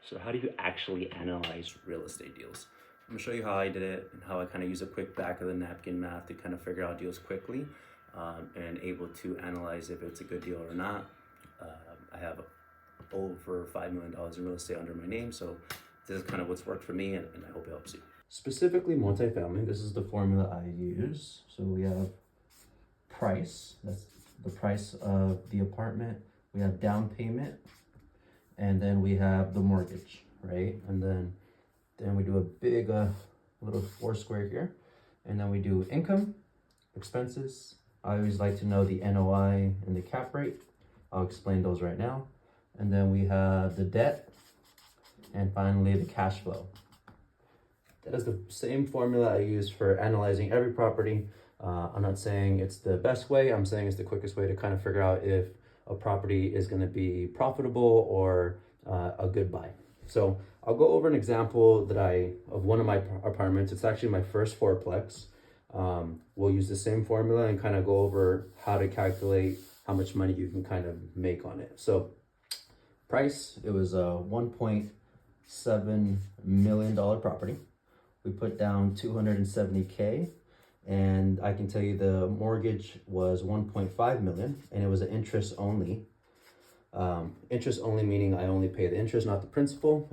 So how do you actually analyze real estate deals? I'm gonna show you how I did it and how I kind of use a quick back of the napkin math to kind of figure out deals quickly and able to analyze if it's a good deal or not. I have over $5 million in real estate under my name, so this is kind of what's worked for me, and I hope it helps you. Specifically multifamily, this is the formula I use. So we have price, that's the price of the apartment. We have down payment, and then we have the mortgage, right? And then we do a big little four square here, and then we do income, expenses. I always like to know the NOI and the cap rate. I'll explain those right now. And then we have the debt, and finally the cash flow. That is the same formula I use for analyzing every property. I'm not saying it's the best way, I'm saying it's the quickest way to kind of figure out if a property is going to be profitable or a good buy. So I'll go over an example of one of my apartments. It's actually my first fourplex. We'll use the same formula and kind of go over how to calculate how much money you can kind of make on it. So price, it was a $1.7 million property. We put down $270K, and I can tell you the mortgage was $1.5 million, and it was an interest only. Interest only meaning I only pay the interest, not the principal.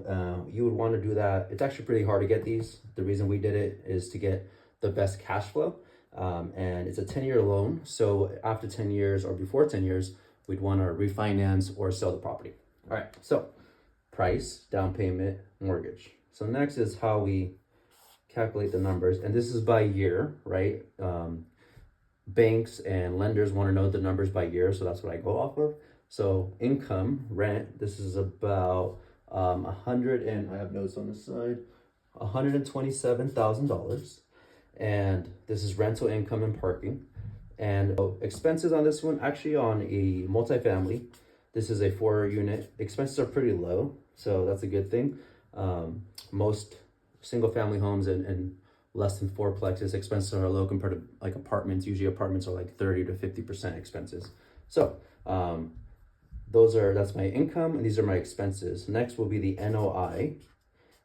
You would want to do that. It's actually pretty hard to get these. The reason we did it is to get the best cash flow. And it's a 10-year loan. So after 10 years or before 10 years, we'd want to refinance or sell the property. All right, so price, down payment, mortgage. So next is how we calculate the numbers. And this is by year, right? Banks and lenders want to know the numbers by year. So that's what I go off of. So income, rent, this is about I have notes on the side, $127,000. And this is rental income and parking. And expenses on this one, actually on a multifamily, this is a 4-unit. Expenses are pretty low, so that's a good thing. Most single family homes and less than fourplexes, expenses are low compared to like apartments. Usually apartments are like 30 to 50% expenses. So that's my income, and these are my expenses. Next will be the NOI.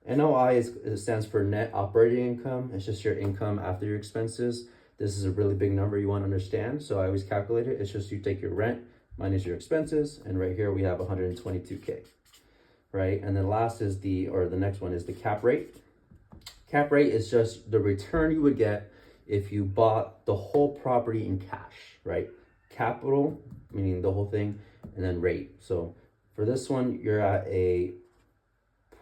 NOI stands for net operating income. It's just your income after your expenses. This is a really big number you want to understand, so I always calculate it. It's just you take your rent minus your expenses, and right here we have 122K, right? And then the next one is the cap rate. Cap rate is just the return you would get if you bought the whole property in cash, right? Capital, meaning the whole thing, and then rate. So for this one, you're at a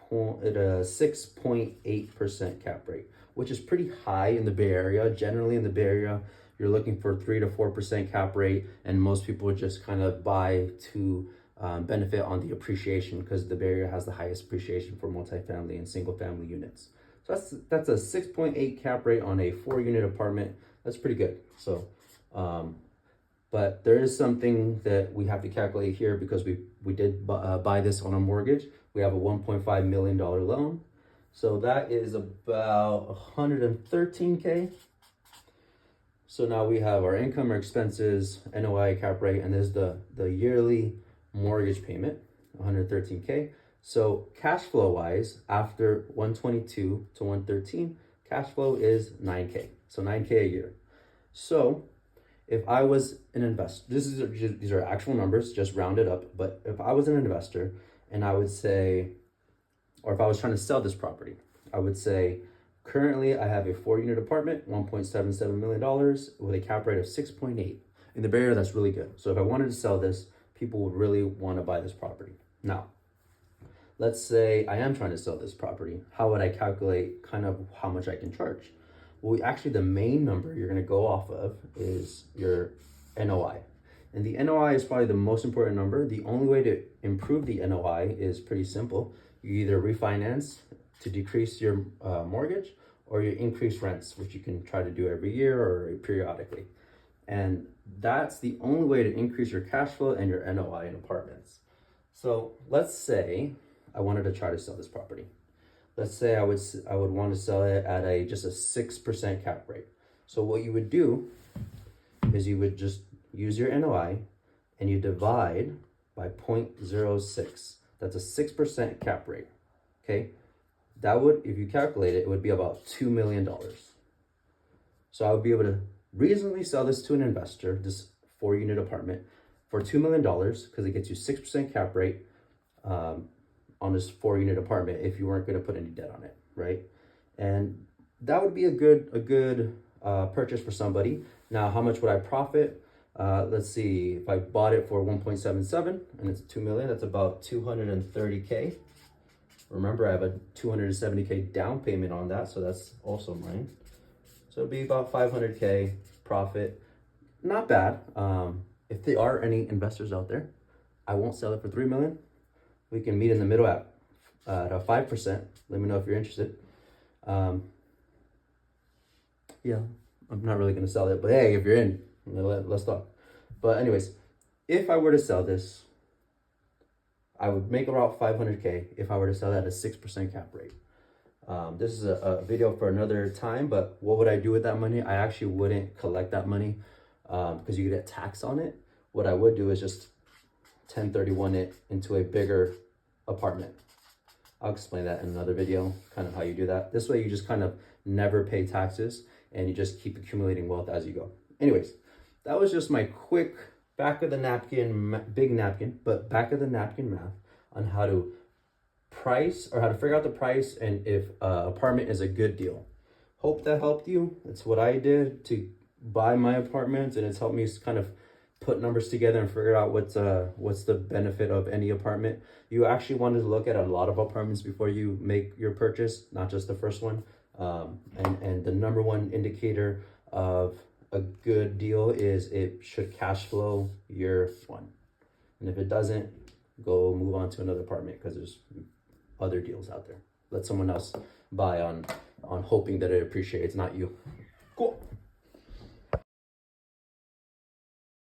6.8% cap rate, which is pretty high in the Bay Area. Generally in the Bay Area, you're looking for 3 to 4% cap rate, and most people just kind of buy to benefit on the appreciation because the Bay Area has the highest appreciation for multifamily and single family units. So that's a 6.8 cap rate on a 4-unit apartment. That's pretty good. So, but there is something that we have to calculate here because we did buy this on a mortgage. We have a $1.5 million loan. So that is about 113K. So now we have our income, our expenses, NOI, cap rate, and there's the yearly mortgage payment, 113K. So cash flow wise, after 122 to 113, cash flow is 9K. So 9K a year. So if I was an investor, these are actual numbers, just rounded up. But if I was an investor and I would say, or if I was trying to sell this property, I would say, currently I have a 4-unit apartment, $1.77 million with a cap rate of 6.8. In the Bay Area, that's really good. So if I wanted to sell this, people would really want to buy this property. Now, let's say I am trying to sell this property. How would I calculate kind of how much I can charge? Well, actually the main number you're going to go off of is your NOI. And the NOI is probably the most important number. The only way to improve the NOI is pretty simple. You either refinance to decrease your mortgage, or you increase rents, which you can try to do every year or periodically. And that's the only way to increase your cash flow and your NOI in apartments. So let's say I wanted to try to sell this property. Let's say I would want to sell it at just a 6% cap rate. So what you would do is you would just use your NOI and you divide by 0.06. That's a 6% cap rate. okay, that would, if you calculate it, it would be about $2 million. So I would be able to reasonably sell this to an investor, this 4-unit apartment, for $2 million, because it gets you 6% cap rate on this 4-unit apartment if you weren't going to put any debt on it, right? And that would be a good purchase for somebody. Now, how much would I profit? Let's see, if I bought it for 1.77 and it's 2 million, that's about 230K. Remember, I have a 270K down payment on that, so that's also mine. So it'd be about 500K profit. Not bad. If there are any investors out there, I won't sell it for 3 million. We can meet in the middle at 5%. Let me know if you're interested. Yeah, I'm not really gonna sell it, but hey, if you're in, let's talk. But anyways, if I were to sell this, I would make about 500K if I were to sell that at a 6% cap rate. This is a video for another time, but what would I do with that money? I actually wouldn't collect that money because you get taxed on it. What I would do is just 1031 it into a bigger apartment. I'll explain that in another video, kind of how you do that. This way you just kind of never pay taxes and you just keep accumulating wealth as you go. Anyways, that was just my quick back of the napkin, big napkin, but back of the napkin math on how to price or how to figure out the price and if apartment is a good deal. Hope that helped you. It's what I did to buy my apartment, and it's helped me kind of put numbers together and figure out what's the benefit of any apartment. You actually want to look at a lot of apartments before you make your purchase, not just the first one. And the number one indicator of a good deal is it should cash flow year one. And if it doesn't, go move on to another apartment because there's other deals out there. Let someone else buy on hoping that it appreciates, not you.